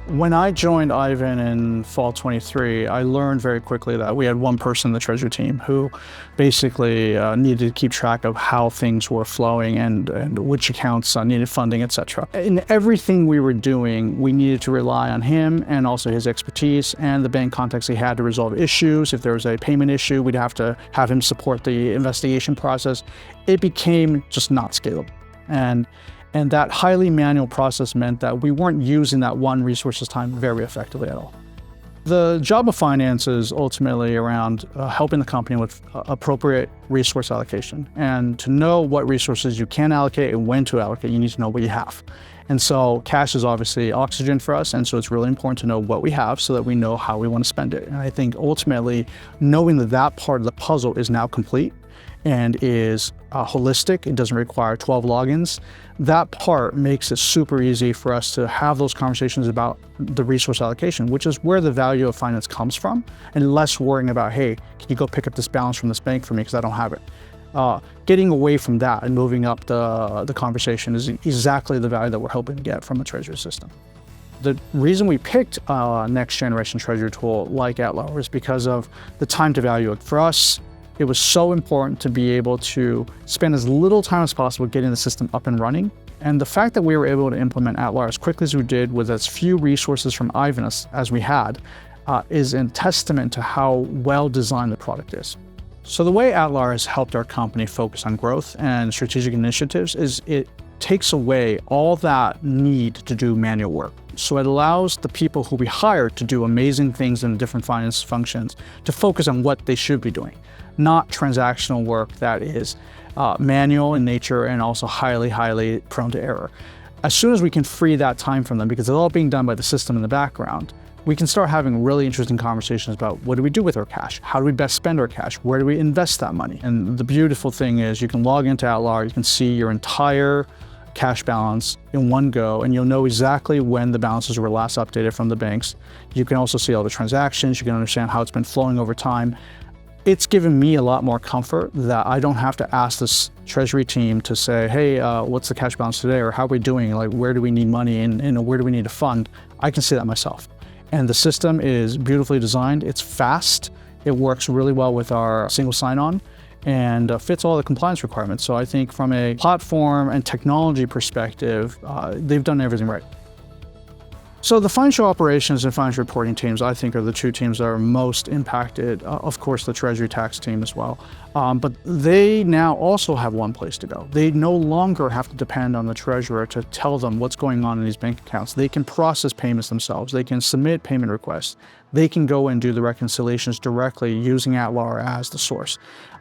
When I joined Aiven in fall 23, I learned very quickly that we had one person in the Treasury team who basically needed to keep track of how things were flowing and which accounts needed funding, etc. In everything we were doing, we needed to rely on him and also his expertise and the bank contacts he had to resolve issues. If there was a payment issue, we'd have to have him support the investigation process. It became just not scalable. And that highly manual process meant that we weren't using that one resource's time very effectively at all. The job of finance is ultimately around helping the company with appropriate resource allocation. And to know what resources you can allocate and when to allocate, you need to know what you have. And so cash is obviously oxygen for us, and so it's really important to know what we have so that we know how we want to spend it. And I think ultimately, knowing that that part of the puzzle is now complete and is holistic, it doesn't require 12 logins, that part makes it super easy for us to have those conversations about the resource allocation, which is where the value of finance comes from, and less worrying about, hey, can you go pick up this balance from this bank for me because I don't have it. Getting away from that and moving up the conversation is exactly the value that we're hoping to get from a treasury system. The reason we picked a next generation treasury tool like Atlar was because of the time to value. For us, it was so important to be able to spend as little time as possible getting the system up and running. And the fact that we were able to implement Atlar as quickly as we did with as few resources from Aiven as we had is a testament to how well designed the product is. So the way Atlar has helped our company focus on growth and strategic initiatives is it takes away all that need to do manual work. So it allows the people who we hire to do amazing things in different finance functions to focus on what they should be doing, not transactional work that is manual in nature and also highly prone to error. As soon as we can free that time from them, because it's all being done by the system in the background, we can start having really interesting conversations about what do we do with our cash? How do we best spend our cash? Where do we invest that money? And the beautiful thing is you can log into Atlar, you can see your entire cash balance in one go, and you'll know exactly when the balances were last updated from the banks. You can also see all the transactions, you can understand how it's been flowing over time. It's given me a lot more comfort that I don't have to ask this treasury team to say, hey, what's the cash balance today? Or how are we doing? Like, where do we need money and where do we need to fund? I can see that myself. And the system is beautifully designed. It's fast. It works really well with our single sign-on and fits all the compliance requirements. So I think from a platform and technology perspective, they've done everything right. So the financial operations and financial reporting teams, I think, are the two teams that are most impacted. Of course, the Treasury tax team as well. But they now also have one place to go. They no longer have to depend on the treasurer to tell them what's going on in these bank accounts. They can process payments themselves. They can submit payment requests. They can go and do the reconciliations directly using Atlar as the source.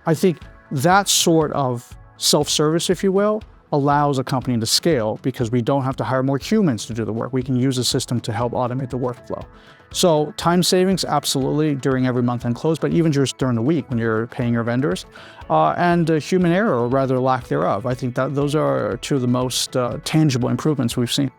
I think that sort of self-service, if you will, allows a company to scale because we don't have to hire more humans to do the work. We can use the system to help automate the workflow. So time savings, absolutely, during every month-end close, but even just during the week when you're paying your vendors, and human error, or rather lack thereof. I think that those are two of the most tangible improvements we've seen.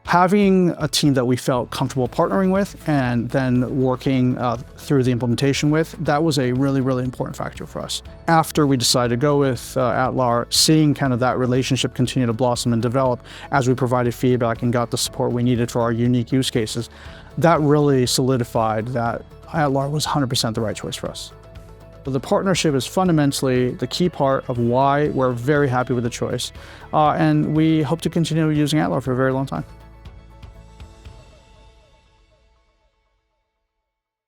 Having a team that we felt comfortable partnering with and then working through the implementation with, that was a really important factor for us. After we decided to go with Atlar, seeing kind of that relationship continue to blossom and develop as we provided feedback and got the support we needed for our unique use cases, that really solidified that Atlar was 100% the right choice for us. The partnership is fundamentally the key part of why we're very happy with the choice, and we hope to continue using Atlar for a very long time.